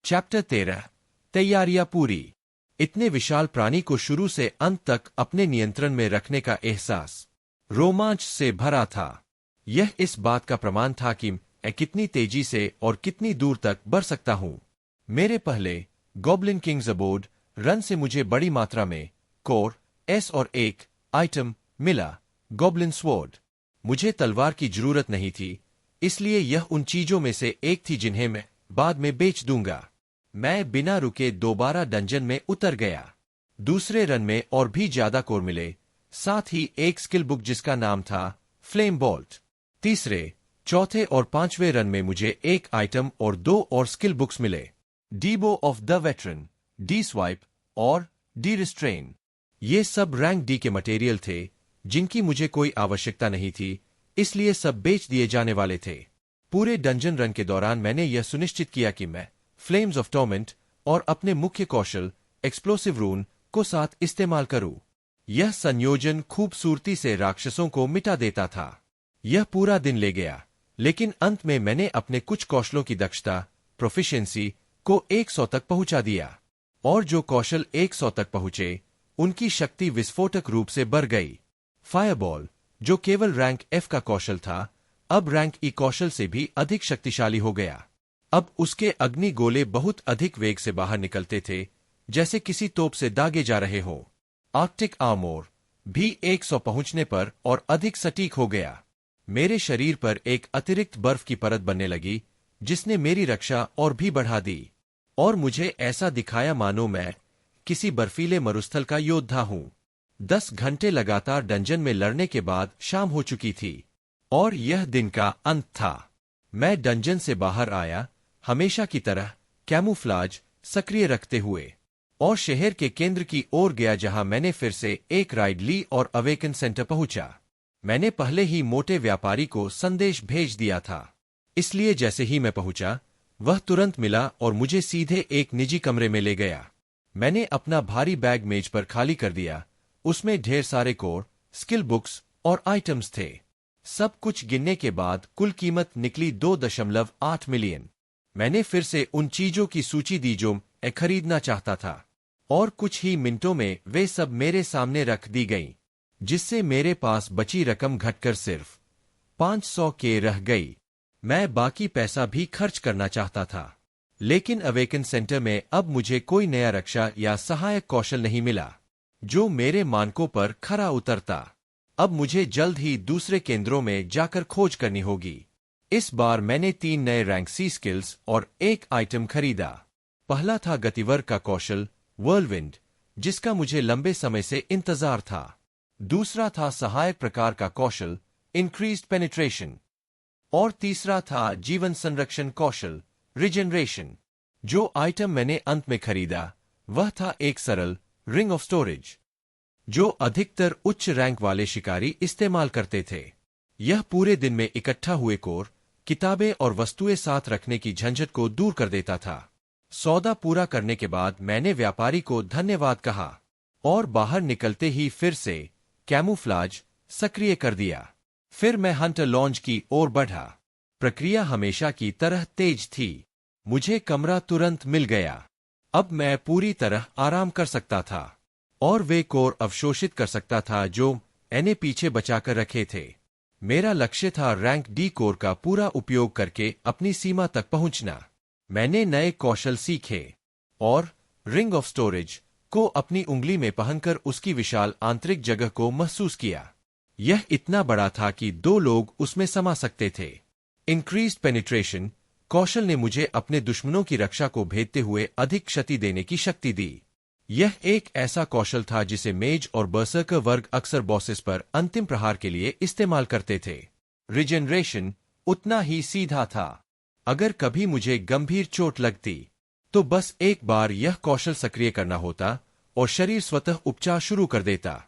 Chapter 13 तैयारियां पूरी। इतने विशाल प्राणी को शुरू से अंत तक अपने नियंत्रण में रखने का एहसास रोमांच से भरा था। यह इस बात का प्रमाण था कि मैं कितनी तेजी से और कितनी दूर तक बढ़ सकता हूं। मेरे पहले गॉब्लिन किंग्स अबोर्ड रन से मुझे बड़ी मात्रा में कोर एस और एक आइटम मिला, गॉब्लिन स्वॉर्ड। मुझे तलवार की जरूरत नहीं थी, इसलिए यह उन चीजों में से एक थी जिन्हें मैं बाद में बेच दूंगा। मैं बिना रुके दोबारा डंजन में उतर गया। दूसरे रन में और भी ज्यादा कोर मिले, साथ ही एक स्किल बुक जिसका नाम था फ्लेम बोल्ट। तीसरे, चौथे और पांचवें रन में मुझे एक आइटम और 2 और स्किल बुक्स मिले, डीबो of the veteran, D swipe और डी रिस्ट्रेन। ये सब रैंक डी के मटेरियल थे जिनकी मुझे कोई आवश्यकता नहीं थी, इसलिए सब बेच दिए जाने वाले थे। पूरे डंजन रन के दौरान मैंने यह सुनिश्चित किया कि मैं फ्लेम्स ऑफ टॉर्मेंट और अपने मुख्य कौशल एक्सप्लोसिव रून को साथ इस्तेमाल करूं। यह संयोजन खूबसूरती से राक्षसों को मिटा देता था। यह पूरा दिन ले गया, लेकिन अंत में मैंने अपने कुछ कौशलों की दक्षता प्रोफिशिएंसी को 100 तक पहुंचा दिया, और जो कौशल 100 तक पहुंचे उनकी शक्ति विस्फोटक रूप से बढ़ गई। फायरबॉल, जो केवल रैंक एफ का कौशल था, अब रैंक ई कौशल से भी अधिक शक्तिशाली हो गया। अब उसके अग्नि गोले बहुत अधिक वेग से बाहर निकलते थे, जैसे किसी तोप से दागे जा रहे हों। आर्कटिक आर्मोर भी 100 पहुंचने पर और अधिक सटीक हो गया। मेरे शरीर पर एक अतिरिक्त बर्फ की परत बनने लगी, जिसने मेरी रक्षा और भी बढ़ा दी, और मुझे ऐसा दिखाया मानो मैं किसी बर्फीले मरुस्थल का योद्धा हूं। 10 घंटे लगातार डंजन में लड़ने के बाद शाम हो चुकी थी, और यह दिन का अंत था। मैं डंजन से बाहर आया, हमेशा की तरह कैमूफ्लाज सक्रिय रखते हुए, और शहर के केंद्र की ओर गया, जहां मैंने फिर से एक राइड ली और अवेकन सेंटर पहुंचा। मैंने पहले ही मोटे व्यापारी को संदेश भेज दिया था, इसलिए जैसे ही मैं पहुंचा, वह तुरंत मिला और मुझे सीधे एक निजी कमरे में ले गया। मैंने अपना भारी बैग मेज पर खाली कर दिया। उसमें ढेर सारे कोर, स्किल बुक्स और आइटम्स थे। सब कुछ गिनने के बाद कुल कीमत निकली 2.8 मिलियन। मैंने फिर से उन चीजों की सूची दी जो मैं खरीदना चाहता था, और कुछ ही मिनटों में वे सब मेरे सामने रख दी गईं, जिससे मेरे पास बची रकम घटकर सिर्फ 500 के रह गई। मैं बाकी पैसा भी खर्च करना चाहता था, लेकिन अवेकन सेंटर में अब मुझे कोई नया रक्षा या सहायक कौशल नहीं मिला जो मेरे मानकों पर खरा उतरता। अब मुझे जल्द ही दूसरे केंद्रों में जाकर खोज करनी होगी। इस बार मैंने 3 नए रैंक सी स्किल्स और एक आइटम खरीदा। पहला था गतिवर्ग का कौशल व्हर्लविंड, जिसका मुझे लंबे समय से इंतजार था। दूसरा था सहायक प्रकार का कौशल इंक्रीज्ड पेनिट्रेशन, और तीसरा था जीवन संरक्षण कौशल रिजेनरेशन। जो आइटम मैंने अंत में खरीदा वह था एक सरल रिंग ऑफ स्टोरेज, जो अधिकतर उच्च रैंक वाले शिकारी इस्तेमाल करते थे। यह पूरे दिन में इकट्ठा हुए कोर, किताबें और वस्तुएं साथ रखने की झंझट को दूर कर देता था। सौदा पूरा करने के बाद मैंने व्यापारी को धन्यवाद कहा, और बाहर निकलते ही फिर से कैमूफ्लाज सक्रिय कर दिया। फिर मैं हंटर लॉन्ज की ओर बढ़ा। प्रक्रिया हमेशा की तरह तेज थी। मुझे कमरा तुरंत मिल गया। अब मैं पूरी तरह आराम कर सकता था, और वे कोर अवशोषित कर सकता था जो मैंने पीछे बचाकर रखे थे। मेरा लक्ष्य था रैंक डी कोर का पूरा उपयोग करके अपनी सीमा तक पहुंचना। मैंने नए कौशल सीखे, और रिंग ऑफ स्टोरेज को अपनी उंगली में पहनकर उसकी विशाल आंतरिक जगह को महसूस किया। यह इतना बड़ा था कि 2 लोग उसमें समा सकते थे। इंक्रीज्ड पेनिट्रेशन कौशल ने मुझे अपने दुश्मनों की रक्षा को भेदते हुए अधिक क्षति देने की शक्ति दी। यह एक ऐसा कौशल था जिसे मेज और बर्सर्कर वर्ग अक्सर बॉसेस पर अंतिम प्रहार के लिए इस्तेमाल करते थे। रिजेनरेशन उतना ही सीधा था। अगर कभी मुझे गंभीर चोट लगती, तो बस एक बार यह कौशल सक्रिय करना होता और शरीर स्वतः उपचार शुरू कर देता।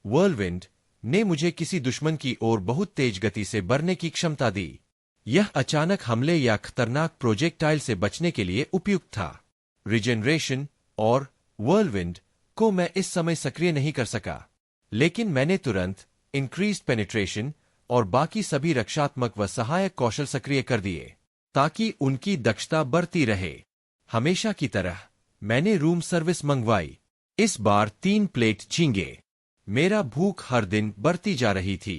व्हर्लविंड ने मुझे किसी दुश्मन की ओर बहुत तेज गति से बढ़ने की क्षमता दी। यह अचानक हमले या खतरनाक प्रोजेक्टाइल से बचने के लिए उपयुक्त था। रिजेनरेशन और व्हर्लविंड को मैं इस समय सक्रिय नहीं कर सका, लेकिन मैंने तुरंत इंक्रीज्ड पेनिट्रेशन और बाकी सभी रक्षात्मक व सहायक कौशल सक्रिय कर दिए, ताकि उनकी दक्षता बढ़ती रहे। हमेशा की तरह मैंने रूम सर्विस मंगवाई। इस बार 3 प्लेट झींगे। मेरा भूख हर दिन बढ़ती जा रही थी।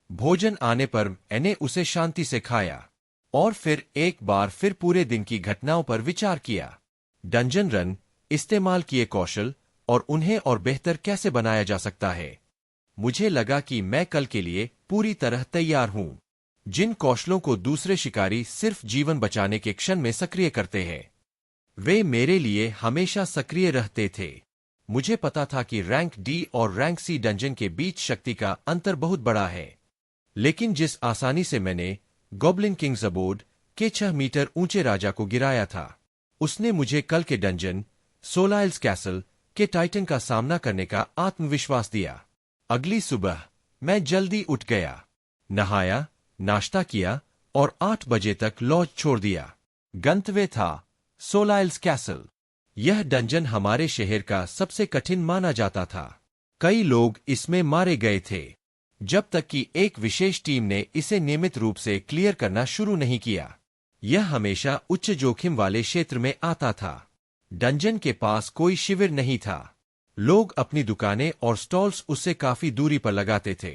भोजन आने पर मैंने उसे शांति से खाया और फिर एक बार फिर पूरे दिन की घटनाओं पर विचार किया। डंजन रन, इस्तेमाल किए कौशल और उन्हें और बेहतर कैसे बनाया जा सकता है। मुझे लगा कि मैं कल के लिए पूरी तरह तैयार हूं। जिन कौशलों को दूसरे शिकारी सिर्फ जीवन बचाने के क्षण में सक्रिय करते हैं, वे मेरे लिए हमेशा सक्रिय रहते थे। मुझे पता था कि रैंक डी और रैंक सी डंजन के बीच शक्ति का अंतर बहुत बड़ा है, लेकिन जिस आसानी से मैंने गॉब्लिन किंग्स अबोर्ड के 6 मीटर ऊंचे राजा को गिराया था, उसने मुझे कल के डंजन सोलाइल्स कैसल के टाइटन का सामना करने का आत्मविश्वास दिया। अगली सुबह मैं जल्दी उठ गया, नहाया, नाश्ता किया और 8 बजे तक लॉज छोड़ दिया। गंतव्य था सोलाइल्स कैसल। यह डंजन हमारे शहर का सबसे कठिन माना जाता था। कई लोग इसमें मारे गए थे, जब तक कि एक विशेष टीम ने इसे नियमित रूप से क्लियर करना शुरू नहीं किया। यह हमेशा उच्च जोखिम वाले क्षेत्र में आता था। डंजन के पास कोई शिविर नहीं था। लोग अपनी दुकानें और स्टॉल्स उससे काफी दूरी पर लगाते थे,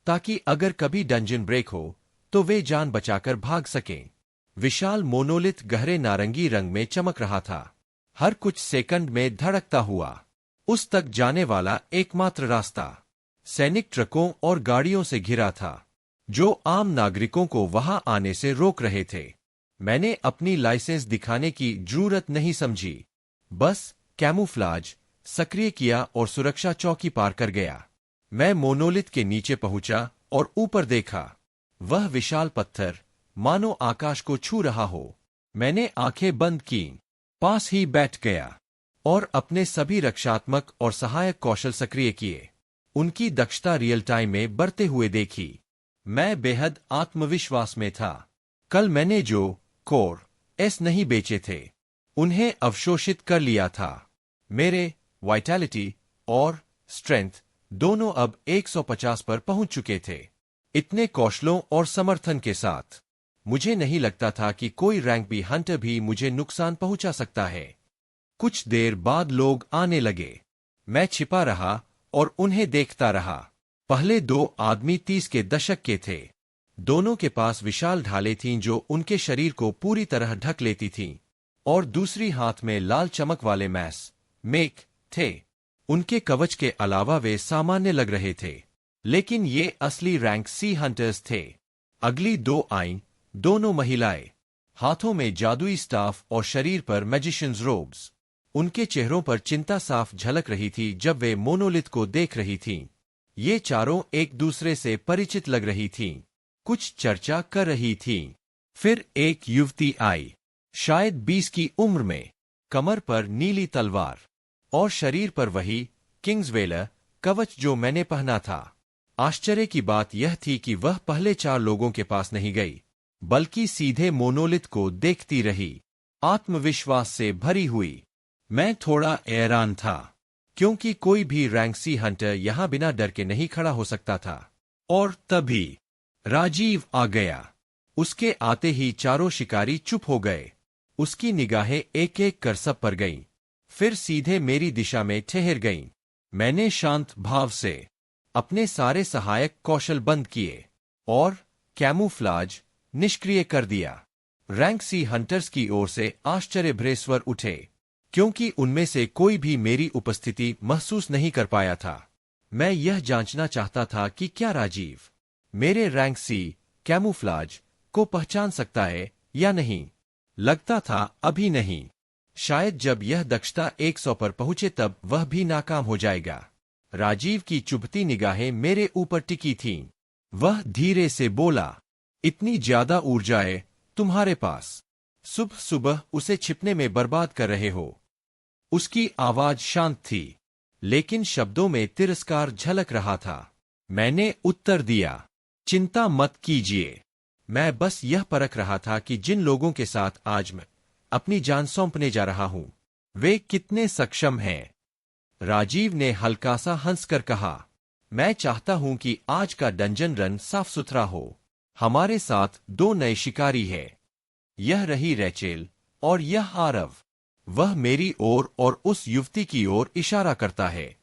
ताकि अगर कभी डंजन ब्रेक हो तो वे जान बचाकर भाग सकें। विशाल मोनोलिथ गहरे नारंगी रंग में चमक रहा था, हर कुछ सेकंड में धड़कता हुआ। उस तक जाने वाला एकमात्र रास्ता सैनिक ट्रकों और गाड़ियों से घिरा था, जो आम नागरिकों को वहां आने से रोक रहे थे। मैंने अपनी लाइसेंस दिखाने की जरूरत नहीं समझी, बस कैमूफ्लाज सक्रिय किया और सुरक्षा चौकी पार कर गया। मैं मोनोलिथ के नीचे पहुंचा और ऊपर देखा। वह विशाल पत्थर मानो आकाश को छू रहा हो। मैंने आंखें बंद की, पास ही बैठ गया और अपने सभी रक्षात्मक और सहायक कौशल सक्रिय किए। उनकी दक्षता रियल टाइम में बढ़ते हुए देखी। मैं बेहद आत्मविश्वास में था। कल मैंने जो कोर एस नहीं बेचे थे, उन्हें अवशोषित कर लिया था। मेरे वाइटैलिटी और स्ट्रेंथ दोनों अब 150 पर पहुंच चुके थे। इतने कौशलों और समर्थन के साथ मुझे नहीं लगता था कि कोई रैंक बी हंटर भी मुझे नुकसान पहुंचा सकता है। कुछ देर बाद लोग आने लगे। मैं छिपा रहा और उन्हें देखता रहा। पहले 2 आदमी 30 के दशक के थे। दोनों के पास विशाल ढालें थीं जो उनके शरीर को पूरी तरह ढक लेती थीं, और दूसरी हाथ में लाल चमक वाले मेक थे। उनके कवच के अलावा वे सामान्य लग रहे थे, लेकिन ये असली रैंक सी हंटर्स थे। अगली 2 आईं, दोनों महिलाएं, हाथों में जादुई स्टाफ और शरीर पर मैजिशियंस रोब्स। उनके चेहरों पर चिंता साफ झलक रही थी जब वे मोनोलिथ को देख रही थीं। ये चारों एक दूसरे से परिचित लग रही थीं, कुछ चर्चा कर रही थीं। फिर एक युवती आई, शायद 20 की उम्र में, कमर पर नीली तलवार और शरीर पर वही किंग्सवेलर कवच जो मैंने पहना था। आश्चर्य की बात यह थी कि वह पहले 4 लोगों के पास नहीं गई, बल्कि सीधे मोनोलिथ को देखती रही, आत्मविश्वास से भरी हुई। मैं थोड़ा हैरान था, क्योंकि कोई भी रैंक सी हंटर यहां बिना डर के नहीं खड़ा हो सकता था। और तभी राजीव आ गया। उसके आते ही चारों शिकारी चुप हो गए। उसकी निगाहें एक एक कर सब पर गईं, फिर सीधे मेरी दिशा में ठहर गईं। मैंने शांत भाव से अपने सारे सहायक कौशल बंद किए और कैमूफ्लाज निष्क्रिय कर दिया। रैंक सी हंटर्स की ओर से आश्चर्य भरे स्वर उठे, क्योंकि उनमें से कोई भी मेरी उपस्थिति महसूस नहीं कर पाया था। मैं यह जांचना चाहता था कि क्या राजीव मेरे रैंक सी कैमूफ्लाज को पहचान सकता है या नहीं। लगता था अभी नहीं। शायद जब यह दक्षता 100 पर पहुंचे तब वह भी नाकाम हो जाएगा। राजीव की चुभती निगाहें मेरे ऊपर टिकी थीं। वह धीरे से बोला, इतनी ज्यादा ऊर्जाएं तुम्हारे पास, सुबह सुबह उसे छिपने में बर्बाद कर रहे हो। उसकी आवाज शांत थी, लेकिन शब्दों में तिरस्कार झलक रहा था। मैंने उत्तर दिया, चिंता मत कीजिए। मैं बस यह परख रहा था कि जिन लोगों के साथ आज मैं अपनी जान सौंपने जा रहा हूं, वे कितने सक्षम हैं। राजीव ने हल्का सा हंसकर कहा, मैं चाहता हूं कि आज का डंजन रन साफ सुथरा हो। हमारे साथ 2 नए शिकारी हैं। यह रही रैचेल और यह आरव। वह मेरी ओर और उस युवती की ओर इशारा करता है।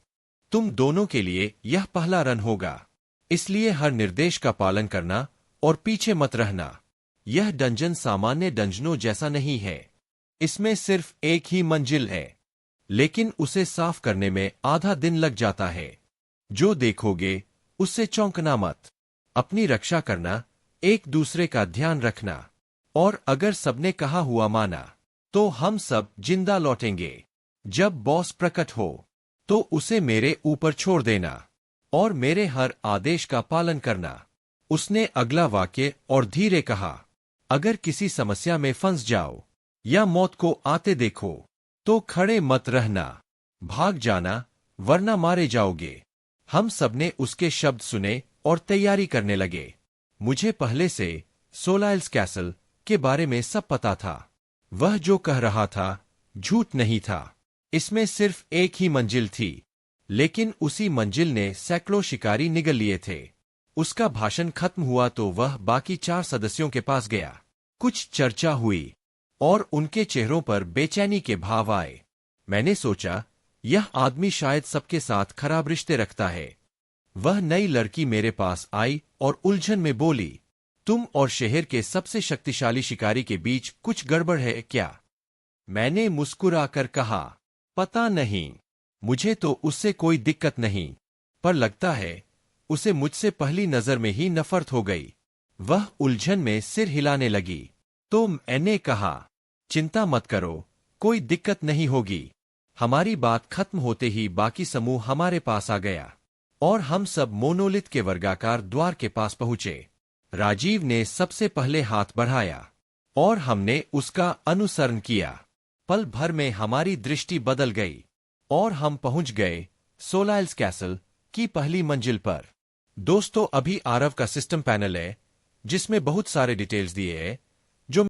तुम दोनों के लिए यह पहला रन होगा, इसलिए हर निर्देश का पालन करना और पीछे मत रहना। यह डंजन सामान्य डंजनों जैसा नहीं है। इसमें सिर्फ एक ही मंजिल है, लेकिन उसे साफ करने में आधा दिन लग जाता है। जो देखोगे उससे चौंकना मत। अपनी रक्षा करना, एक दूसरे का ध्यान रखना, और अगर सबने कहा हुआ माना तो हम सब जिंदा लौटेंगे। जब बॉस प्रकट हो तो उसे मेरे ऊपर छोड़ देना और मेरे हर आदेश का पालन करना। उसने अगला वाक्य और धीरे कहा, अगर किसी समस्या में फंस जाओ या मौत को आते देखो तो खड़े मत रहना, भाग जाना, वरना मारे जाओगे। हम सबने उसके शब्द सुने और तैयारी करने लगे। मुझे पहले से सोलाइल्स कैसल के बारे में सब पता था। वह जो कह रहा था झूठ नहीं था। इसमें सिर्फ एक ही मंजिल थी, लेकिन उसी मंजिल ने सैकड़ों शिकारी निगल लिए थे। उसका भाषण खत्म हुआ तो वह बाकी 4 सदस्यों के पास गया। कुछ चर्चा हुई और उनके चेहरों पर बेचैनी के भाव आए। मैंने सोचा, यह आदमी शायद सबके साथ खराब रिश्ते रखता है। वह नई लड़की मेरे पास आई और उलझन में बोली, तुम और शहर के सबसे शक्तिशाली शिकारी के बीच कुछ गड़बड़ है क्या? मैंने मुस्कुराकर कहा, पता नहीं, मुझे तो उससे कोई दिक्कत नहीं, पर लगता है उसे मुझसे पहली नजर में ही नफरत हो गई। वह उलझन में सिर हिलाने लगी। तो मैंने कहा, चिंता मत करो, कोई दिक्कत नहीं होगी। हमारी बात खत्म होते ही बाकी समूह हमारे पास आ गया और हम सब मोनोलिथ के वर्गाकार द्वार के पास पहुंचे। राजीव ने सबसे पहले हाथ बढ़ाया और हमने उसका अनुसरण किया। पल भर में हमारी दृष्टि बदल गई और हम पहुंच गए सोलाइल्स कैसल की पहली मंजिल पर। दोस्तों, अभी आरव का सिस्टम पैनल है जिसमें बहुत सारे डिटेल्स दिए हैं।